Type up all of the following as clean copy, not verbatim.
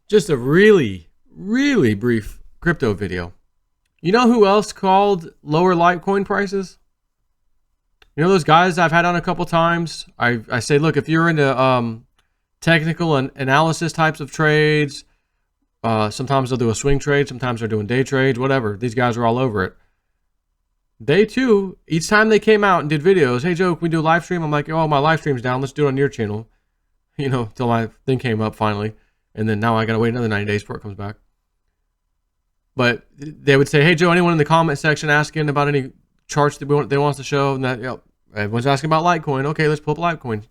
Just a really, really brief crypto video. You know who else called lower Litecoin prices? You know those guys I've had on a couple times? I say, look, if you're into technical and analysis types of trades, sometimes they'll do a swing trade, sometimes they're doing day trades, whatever. These guys are all over it. They too, each time they came out and did videos, hey Joe, can we do a live stream? I'm like, oh, my live stream's down. Let's do it on your channel. You know, till my thing came up finally. And then now I got to wait another 90 days before it comes back. But they would say, hey Joe, anyone in the comment section asking about any charts that they want us to show? And that, you know, everyone's asking about Litecoin. Okay, let's pull up Litecoin.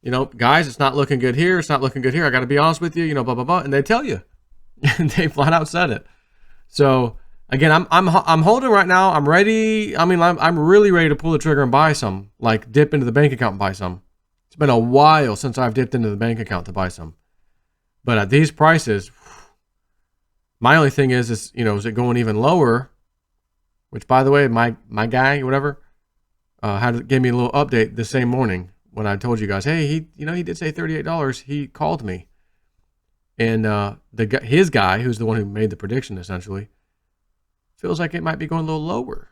You know, guys, it's not looking good here. It's not looking good here. I got to be honest with you, you know, blah, blah, blah. And they tell you. And they flat out said it. So again, I'm holding right now. I'm ready. I mean, I'm really ready to pull the trigger and buy some, like dip into the bank account and buy some. It's been a while since I've dipped into the bank account to buy some. But at these prices, my only thing is, you know, is it going even lower? Which, by the way, my guy, whatever, gave me a little update the same morning when I told you guys, hey, he did say $38. He called me, and his guy, who's the one who made the prediction, essentially, feels like it might be going a little lower.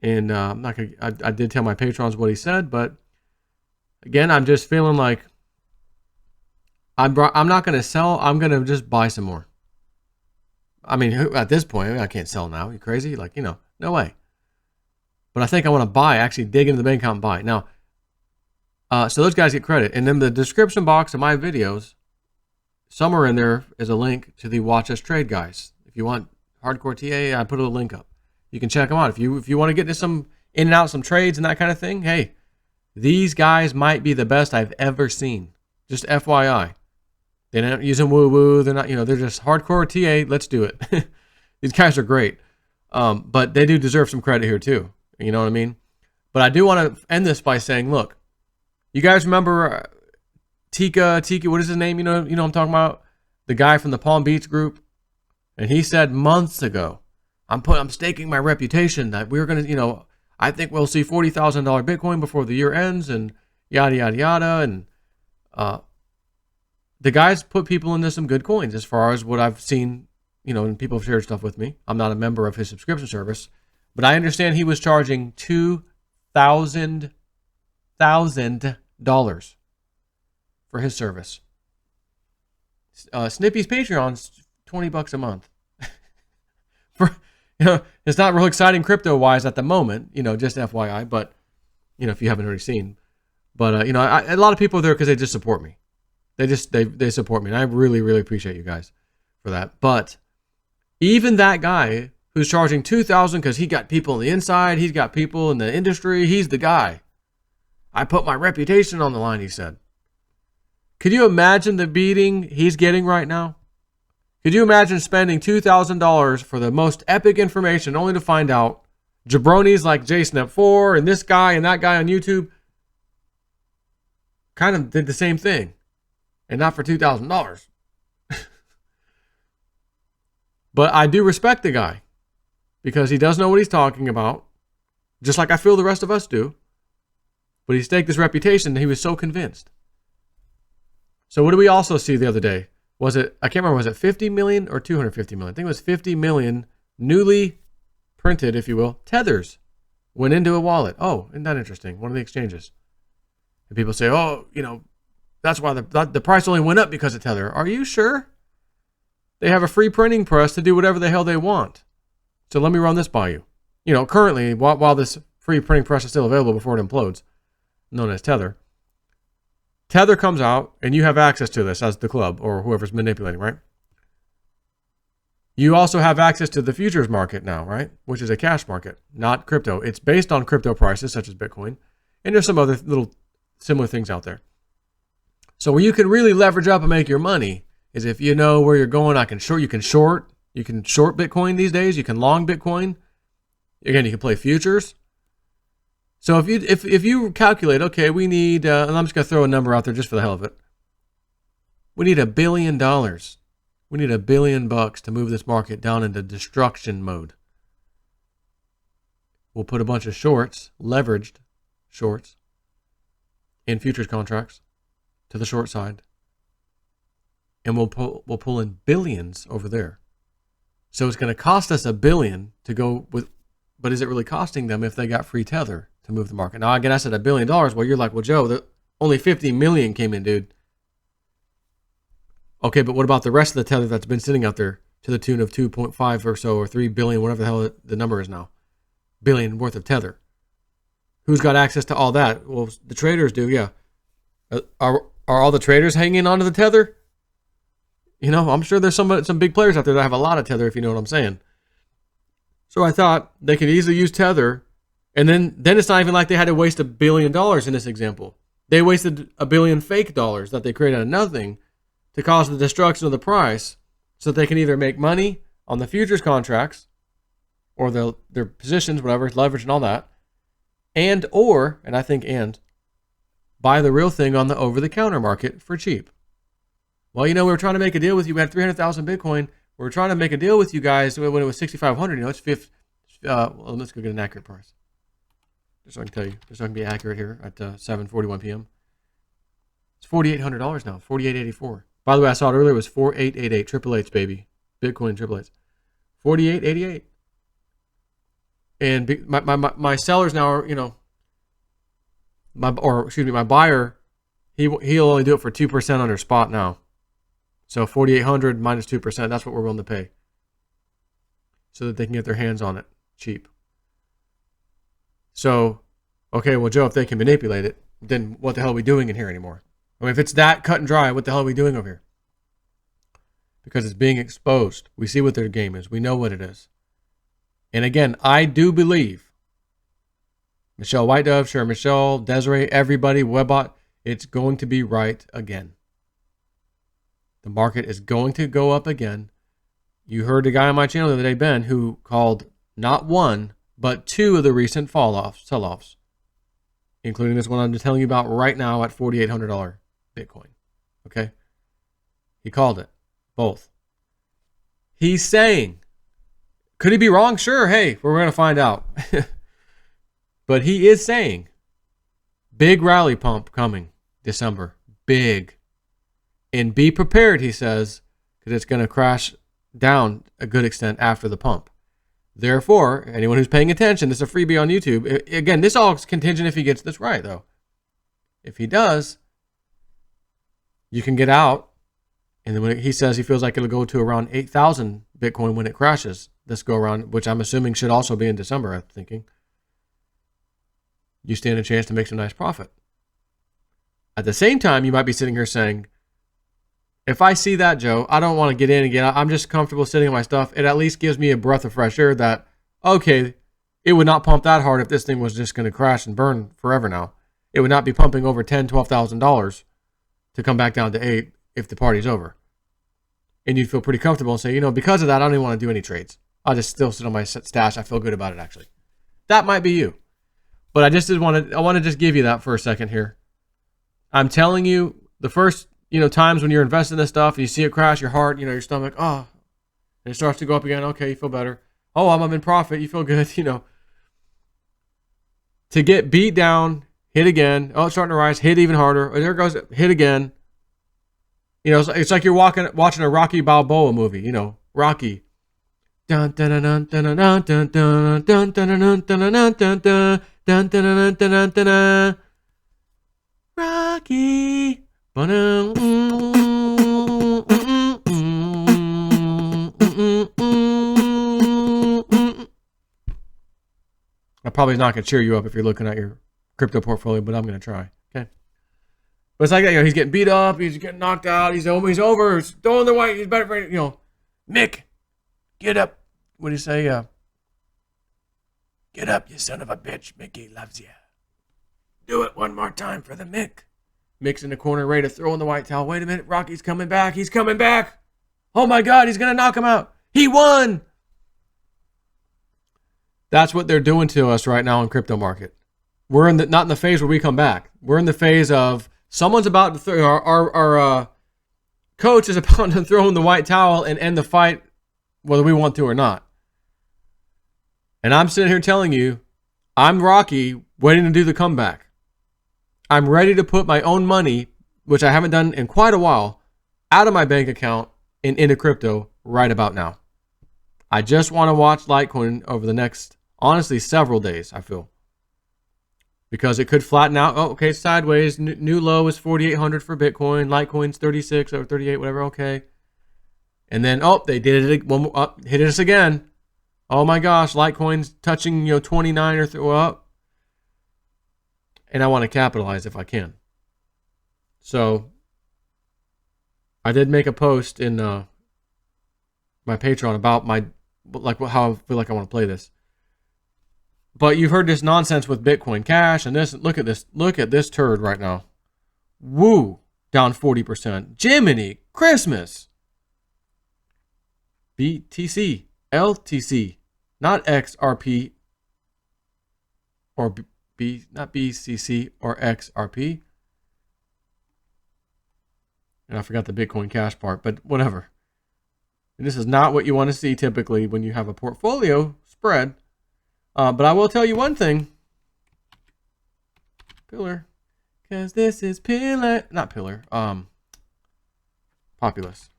And I'm not gonna. I did tell my patrons what he said, but again, I'm just feeling like I'm not going to sell. I'm going to just buy some more. I mean, at this point, I can't sell now. You crazy? Like, you know, no way. But I think I want to buy, actually dig into the bank account and buy. Now, so those guys get credit. And in the description box of my videos, somewhere in there is a link to the Watch Us Trade guys. If you want hardcore TA, I put a link up. You can check them out. If you want to get into some in and out, some trades and that kind of thing, hey, these guys might be the best I've ever seen. Just FYI. They're not using woo-woo. They're not, you know, they're just hardcore TA. Let's do it. These guys are great. But they do deserve some credit here too. You know what I mean? But I do want to end this by saying, look, you guys remember Teeka, what is his name? You know what I'm talking about? The guy from the Palm Beach group. And he said months ago, I'm staking my reputation that we're going to, you know, I think we'll see $40,000 Bitcoin before the year ends and yada, yada, yada. And, the guys put people into some good coins as far as what I've seen, you know, and people have shared stuff with me. I'm not a member of his subscription service, but I understand he was charging $2,000 for his service. Snippy's Patreon's $20 a month. For, you know, it's not real exciting crypto wise at the moment, you know, just FYI, but you know, if you haven't already seen, but you know, a lot of people are there because they just support me. They support me, and I really, really appreciate you guys for that. But even that guy who's charging $2,000 because he got people on the inside, he's got people in the industry, he's the guy. I put my reputation on the line, he said. Could you imagine the beating he's getting right now? Could you imagine spending $2,000 for the most epic information only to find out jabronis like JSnap4 and this guy and that guy on YouTube kind of did the same thing? And not for $2,000. But I do respect the guy because he does know what he's talking about, just like I feel the rest of us do. But he staked his reputation and he was so convinced. So what did we also see the other day? I can't remember, was it 50 million or 250 million? I think it was 50 million newly printed, if you will, tethers went into a wallet. Oh, isn't that interesting? One of the exchanges. And people say, oh, you know, that's why the price only went up because of Tether. Are you sure? They have a free printing press to do whatever the hell they want. So let me run this by you. You know, currently, while this free printing press is still available before it implodes, known as Tether, Tether comes out and you have access to this as the club or whoever's manipulating, right? You also have access to the futures market now, right? Which is a cash market, not crypto. It's based on crypto prices such as Bitcoin. And there's some other little similar things out there. So where you can really leverage up and make your money is if you know where you're going. You can short Bitcoin these days. You can long Bitcoin. Again, you can play futures. So if you calculate, okay, we need, and I'm just going to throw a number out there just for the hell of it. We need $1 billion. We need $1 billion to move this market down into destruction mode. We'll put a bunch of shorts, leveraged shorts, in futures contracts to the short side. and we'll pull in billions over there. So it's going to cost us $1 billion to go with, but is it really costing them if they got free tether to move the market? Now, again, I said $1 billion. Well, you're like, well, Joe, only 50 million came in, dude. Okay, but what about the rest of the tether that's been sitting out there to the tune of 2.5 or so, or 3 billion, whatever the hell the number is now, billion worth of tether? Who's got access to all that? Well, the traders do, yeah. Are all the traders hanging onto the tether? You know, I'm sure there's some big players out there that have a lot of tether, if you know what I'm saying. So I thought they could easily use tether, and then it's not even like they had to waste $1 billion in this example. They wasted $1 billion fake dollars that they created out of nothing to cause the destruction of the price, so that they can either make money on the futures contracts or their positions, whatever, leverage and all that, and buy the real thing on the over-the-counter market for cheap. Well, you know, we were trying to make a deal with you. We had 300,000 Bitcoin. We were trying to make a deal with you guys when it was 6,500. You know, it's well, let's go get an accurate price. Just so I can tell you, just so I can be accurate here at 7:41 p.m. It's $4,800 now, $4,884. By the way, I saw it earlier. It was 4,888, Triple H, baby. Bitcoin Triple H. 4,888. And my sellers now are, you know, my buyer, he'll only do it for 2% under spot now. So 4,800 minus 2%, that's what we're willing to pay, so that they can get their hands on it cheap. So, okay, well, Joe, if they can manipulate it, then what the hell are we doing in here anymore? I mean, if it's that cut and dry, what the hell are we doing over here? Because it's being exposed. We see what their game is. We know what it is. And again, I do believe Michelle White Dove, sure, Michelle, Desiree, everybody, Webbot, it's going to be right again. The market is going to go up again. You heard a guy on my channel the other day, Ben, who called not one, but 2 of the recent sell-offs, including this one I'm telling you about right now at $4,800 Bitcoin. Okay? He called it. Both. He's saying, could he be wrong? Sure. Hey, we're going to find out. But he is saying, big rally pump coming December. Big. And be prepared, he says, because it's going to crash down a good extent after the pump. Therefore, anyone who's paying attention, this is a freebie on YouTube. Again, this all is contingent if he gets this right, though. If he does, you can get out. And then when he says he feels like it'll go to around 8,000 Bitcoin when it crashes this go around, which I'm assuming should also be in December, I'm thinking, you stand a chance to make some nice profit. At the same time, you might be sitting here saying, if I see that, Joe, I don't want to get in and get out. I'm just comfortable sitting on my stuff. It at least gives me a breath of fresh air that, okay, it would not pump that hard if this thing was just going to crash and burn forever now. It would not be pumping over $10,000, $12,000 to come back down to 8 if the party's over. And you feel pretty comfortable and say, you know, because of that, I don't even want to do any trades. I'll just still sit on my stash. I feel good about it, actually. That might be you. But I want to just give you that for a second here. I'm telling you, the first, times when you're investing in this stuff and you see it crash, your heart, your stomach, and it starts to go up again. Okay, you feel better. Oh, I'm in profit. You feel good, To get beat down, hit again. Oh, it's starting to rise. Hit even harder. Oh, there it goes. Hit again. It's like you're watching a Rocky Balboa movie. Rocky. Dun dun dun dun dun dun dun dun dun dun dun dun dun dun dun dun dun. Rocky. I'm probably not going to cheer you up if you're looking at your crypto portfolio, but I'm going to try. Okay. But it's like that, he's getting beat up, he's getting knocked out, he's over, he's throwing the white, he's better, Mick, get up. What do you say? Get up, you son of a bitch. Mickey loves you. Do it one more time for the Mick. Mick's in the corner, ready to throw in the white towel. Wait a minute, Rocky's coming back. He's coming back. Oh my God, he's going to knock him out. He won. That's what they're doing to us right now in crypto market. We're not in the phase where we come back. We're in the phase of someone's about to throw, our coach is about to throw in the white towel and end the fight, whether we want to or not. And I'm sitting here telling you, I'm Rocky, waiting to do the comeback. I'm ready to put my own money, which I haven't done in quite a while, out of my bank account and into crypto right about now. I just want to watch Litecoin over the next, honestly, several days, I feel. Because it could flatten out. Oh, okay, sideways. New low is 4,800 for Bitcoin. Litecoin's 36 or 38, whatever, okay. And then, oh, they did it, hit us again. Oh my gosh, Litecoin's touching, 29 or up. And I want to capitalize if I can. So, I did make a post in my Patreon about how I feel like I want to play this. But you've heard this nonsense with Bitcoin Cash and this. Look at this turd right now. Woo, down 40%. Jiminy Christmas. BTC, LTC, not XRP or not BCC or XRP. And I forgot the Bitcoin Cash part, but whatever. And this is not what you want to see typically when you have a portfolio spread. But I will tell you one thing. Pillar. Because this is not Pillar. Populous.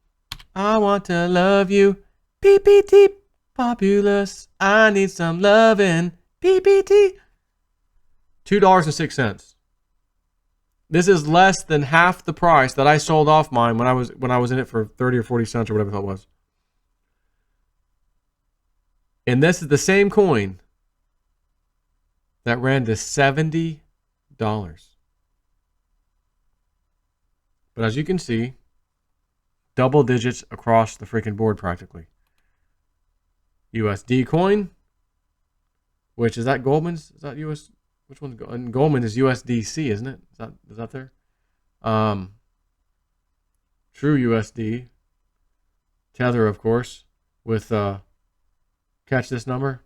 I want to love you. PPT. Populous. I need some loving. PPT. $2.06. This is less than half the price that I sold off mine when I was in it for 30 or 40 cents or whatever that was. And this is the same coin that ran to $70. But as you can see, double digits across the freaking board practically. USD coin, which is that Goldman's? Is that US? Which one's and Goldman is USDC, isn't it? Is that there? True USD. Tether, of course, with catch this number.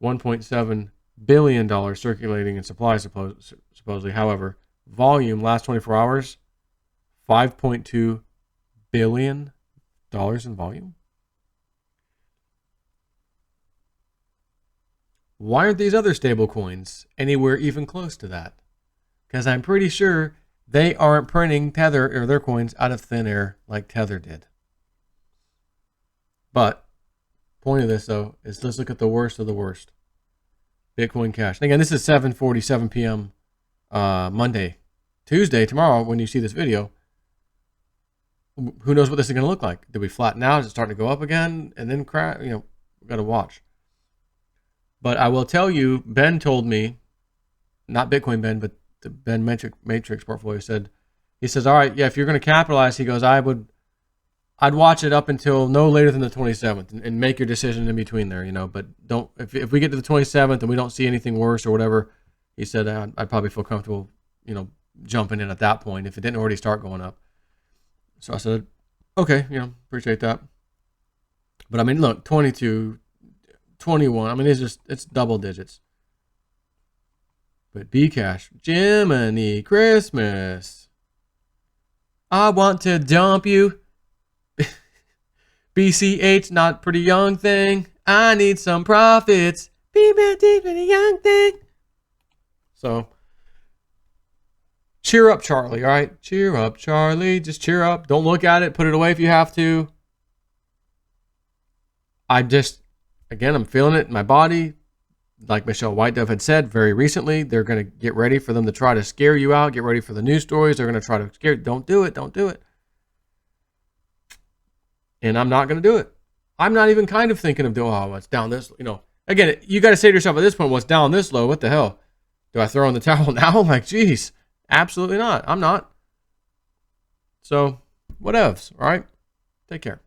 $1.7 billion circulating in supply supposedly. However, volume last 24 hours, $5.2 billion in volume. Why aren't these other stable coins anywhere even close to that? Because I'm pretty sure they aren't printing Tether or their coins out of thin air like Tether did. But point of this though is let's look at the worst of the worst. Bitcoin Cash. And again, this is 7:47 p.m. Monday. Tuesday, tomorrow, when you see this video, who knows what this is going to look like? Did we flatten out? Is it starting to go up again? And then crash? We've got to watch. But I will tell you, Ben told me, not Bitcoin Ben, but the Ben Matrix portfolio he says, all right, yeah, if you're going to capitalize, he goes, I'd watch it up until no later than the 27th and make your decision in between there, but don't, if we get to the 27th and we don't see anything worse or whatever, he said, I'd probably feel comfortable, jumping in at that point if it didn't already start going up. So I said, okay, appreciate that. But I mean, look, 22, 21, I mean, it's double digits. But Bcash, Jiminy Christmas. I want to dump you. BCH, not pretty young thing. I need some profits. Be pretty young thing. So, cheer up, Charlie, all right? Cheer up, Charlie. Just cheer up. Don't look at it. Put it away if you have to. I'm feeling it in my body. Like Michelle White Dove had said very recently, they're going to get ready for them to try to scare you out. Get ready for the news stories. They're going to try to scare you. Don't do it. Don't do it. And I'm not going to do it. I'm not even kind of thinking of doing, it's down this, Again, you got to say to yourself at this point, what's down this low? What the hell? Do I throw in the towel now? Like, geez, absolutely not. I'm not. So, whatevs, all right? Take care.